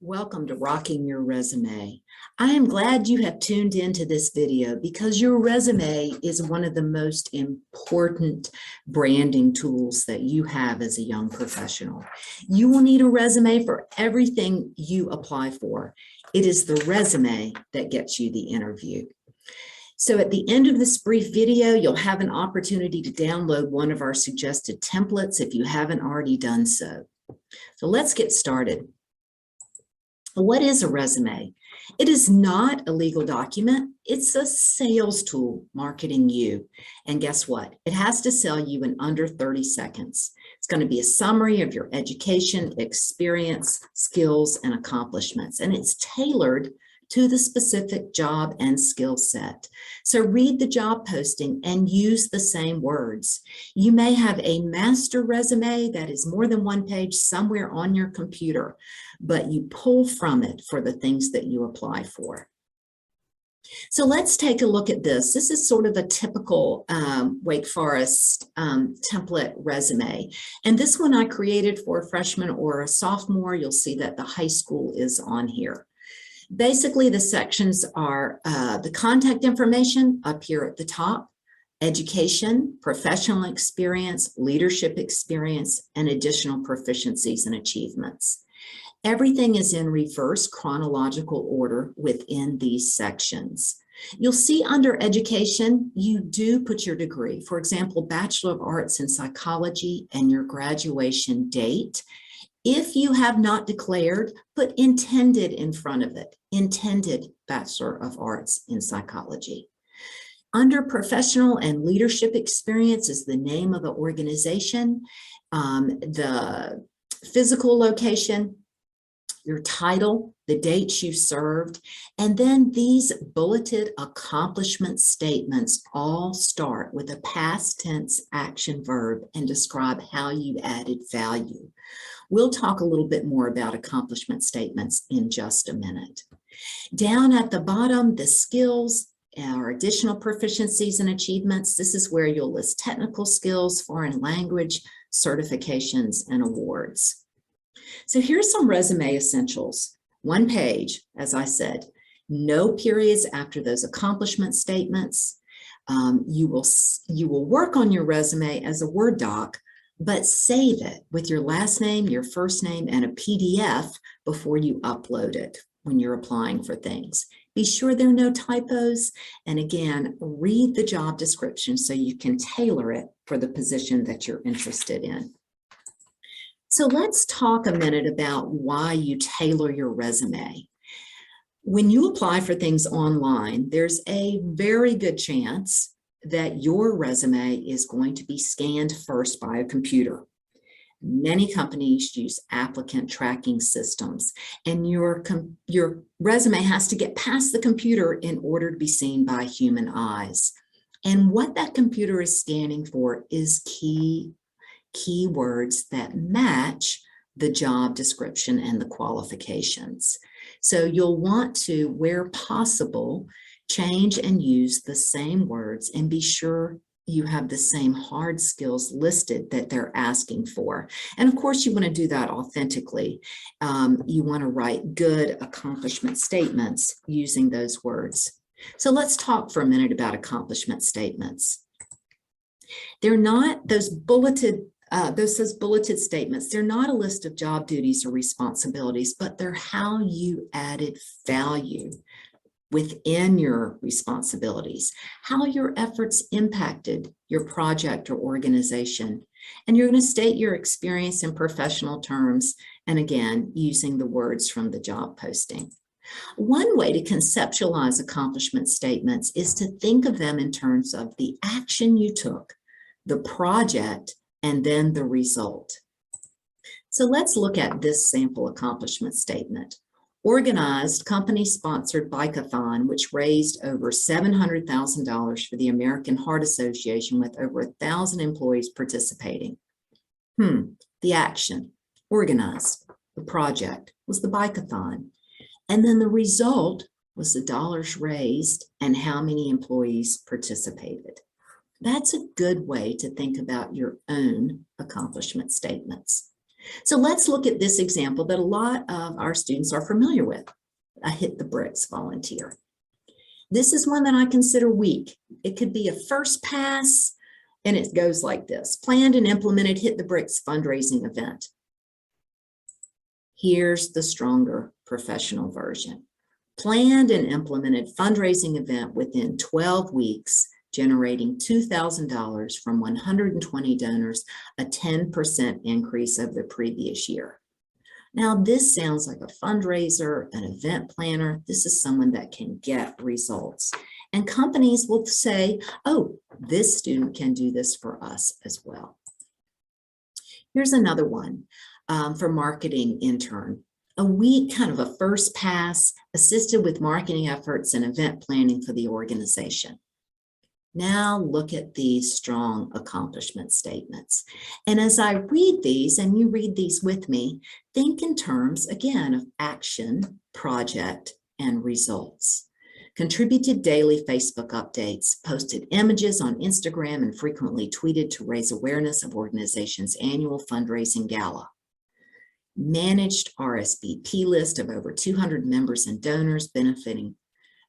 Welcome to Rocking Your Resume. I am glad you have tuned into this video because your resume is one of the most important branding tools that you have as a young professional. You will need a resume for everything you apply for. It is the resume that gets you the interview. So at the end of this brief video, you'll have an opportunity to download one of our suggested templates if you haven't already done so. So let's get started. What is a resume? It is not a legal document. It's a sales tool marketing you. And guess what? It has to sell you in under 30 seconds. It's going to be a summary of your education, experience, skills, and accomplishments. And it's tailored to the specific job and skill set. So read the job posting and use the same words. You may have a master resume that is more than one page somewhere on your computer, but you pull from it for the things that you apply for. So let's take a look at this. This is sort of a typical Wake Forest template resume. And this one I created for a freshman or a sophomore. You'll see that the high school is on here. Basically, the sections are the contact information up here at the top, education, professional experience, leadership experience, and additional proficiencies and achievements. Everything is in reverse chronological order within these sections. You'll see under education, you do put your degree. For example, Bachelor of Arts in Psychology and your graduation date. If you have not declared, put intended in front of it, intended Bachelor of Arts in Psychology. Under professional and leadership experience is the name of the organization, the physical location, your title, the dates you served, and then these bulleted accomplishment statements all start with a past tense action verb and describe how you added value. We'll talk a little bit more about accomplishment statements in just a minute. Down at the bottom, the skills, our additional proficiencies and achievements. This is where you'll list technical skills, foreign language, certifications, and awards. So here's some resume essentials. One page, as I said, no periods after those accomplishment statements. You will work on your resume as a Word doc, but save it with your last name, your first name, and a PDF before you upload it when you're applying for things. Be sure there are no typos. And again, read the job description so you can tailor it for the position that you're interested in. So let's talk a minute about why you tailor your resume. When you apply for things online, there's a very good chance that your resume is going to be scanned first by a computer. Many companies use applicant tracking systems, and your resume has to get past the computer in order to be seen by human eyes. And what that computer is scanning for is keywords that match the job description and the qualifications. So you'll want to, where possible, change and use the same words and be sure you have the same hard skills listed that they're asking for. And of course, you want to do that authentically. You want to write good accomplishment statements using those words. So let's talk for a minute about accomplishment statements. They're not those bulleted statements. They're not a list of job duties or responsibilities, but they're how you added value within your responsibilities, how your efforts impacted your project or organization. And you're going to state your experience in professional terms, and again, using the words from the job posting. One way to conceptualize accomplishment statements is to think of them in terms of the action you took, the project, and then the result. So let's look at this sample accomplishment statement. Organized company-sponsored bike-a-thon, which raised over $700,000 for the American Heart Association with over 1,000 employees participating. The action, organized. The project was the bike-a-thon. And then the result was the dollars raised and how many employees participated. That's a good way to think about your own accomplishment statements. So let's look at this example that a lot of our students are familiar with, a Hit the Bricks volunteer. This is one that I consider weak. It could be a first pass, and it goes like this: planned and implemented Hit the Bricks fundraising event. Here's the stronger professional version. Planned and implemented fundraising event within 12 weeks, generating $2,000 from 120 donors, a 10% increase over the previous year. Now, this sounds like a fundraiser, an event planner. This is someone that can get results. And companies will say, oh, this student can do this for us as well. Here's another one for marketing intern. A week, kind of a first pass, assisted with marketing efforts and event planning for the organization. Now look at these strong accomplishment statements. And as I read these, and you read these with me, think in terms, again, of action, project, and results. Contributed daily Facebook updates, posted images on Instagram, and frequently tweeted to raise awareness of organization's annual fundraising gala. Managed RSVP list of over 200 members and donors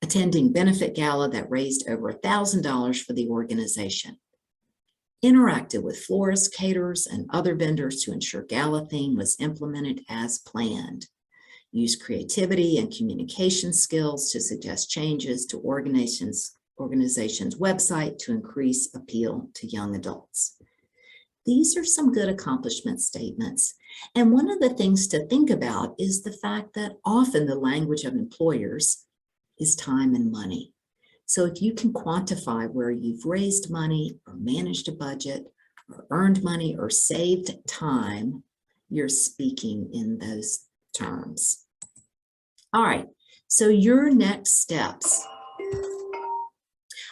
attending benefit gala that raised over $1,000 for the organization. Interacted with florists, caterers, and other vendors to ensure gala theme was implemented as planned. Used creativity and communication skills to suggest changes to organization's website to increase appeal to young adults. These are some good accomplishment statements. And one of the things to think about is the fact that often the language of employers is time and money. So if you can quantify where you've raised money or managed a budget or earned money or saved time, you're speaking in those terms. All right, so your next steps.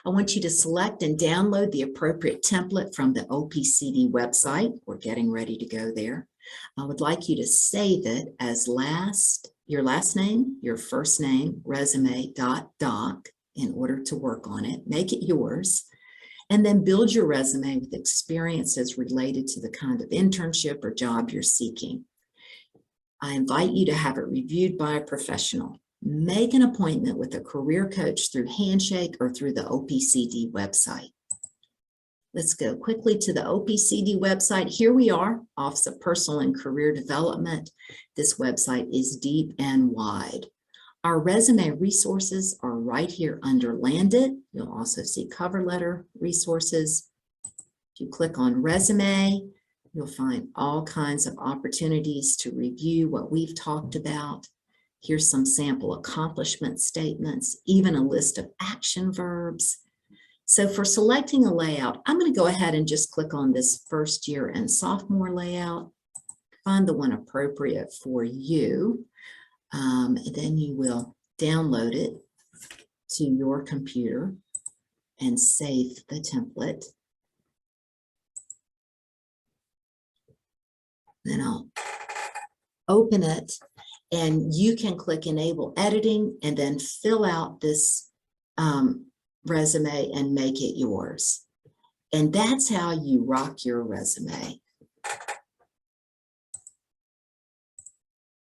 I want you to select and download the appropriate template from the OPCD website. We're getting ready to go there. I would like you to save it as your last name, your first name, resume.doc in order to work on it. Make it yours. And then build your resume with experiences related to the kind of internship or job you're seeking. I invite you to have it reviewed by a professional. Make an appointment with a career coach through Handshake or through the OPCD website. Let's go quickly to the OPCD website. Here we are, Office of Personal and Career Development. This website is deep and wide. Our resume resources are right here under Landed. You'll also see cover letter resources. If you click on resume, you'll find all kinds of opportunities to review what we've talked about. Here's some sample accomplishment statements, even a list of action verbs. So for selecting a layout, I'm going to go ahead and just click on this first year and sophomore layout. Find the one appropriate for you. And then you will download it to your computer and save the template. Then I'll open it, and you can click Enable Editing and then fill out this resume and make it yours. And that's how you rock your resume.